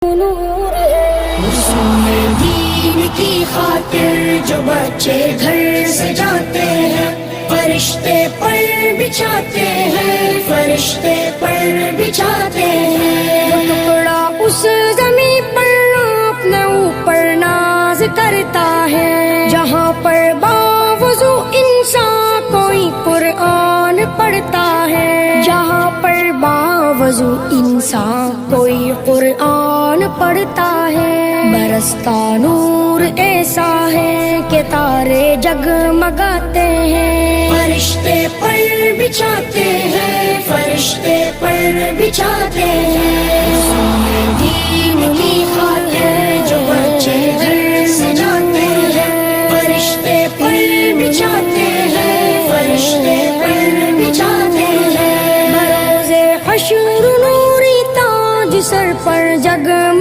نور ہے رسول دین کی خاطر جو بچے گھر سے جاتے ہیں، فرشتے پر بچھاتے ہیں، فرشتے پر بچھاتے ہیں. وہ ٹکڑا اس زمین پر اپنے اوپر ناز کرتا ہے، جہاں پر باوضو انسان کوئی قرآن پڑھتا ہے، جہاں پر باوضو انسان کوئی قرآن پڑھتا ہے. برستا نور ایسا ہے کہ تارے جگمگاتے ہیں، فرشتے پر بچھاتے ہیں، فرشتے پر بچھاتے ہیں. رسول دین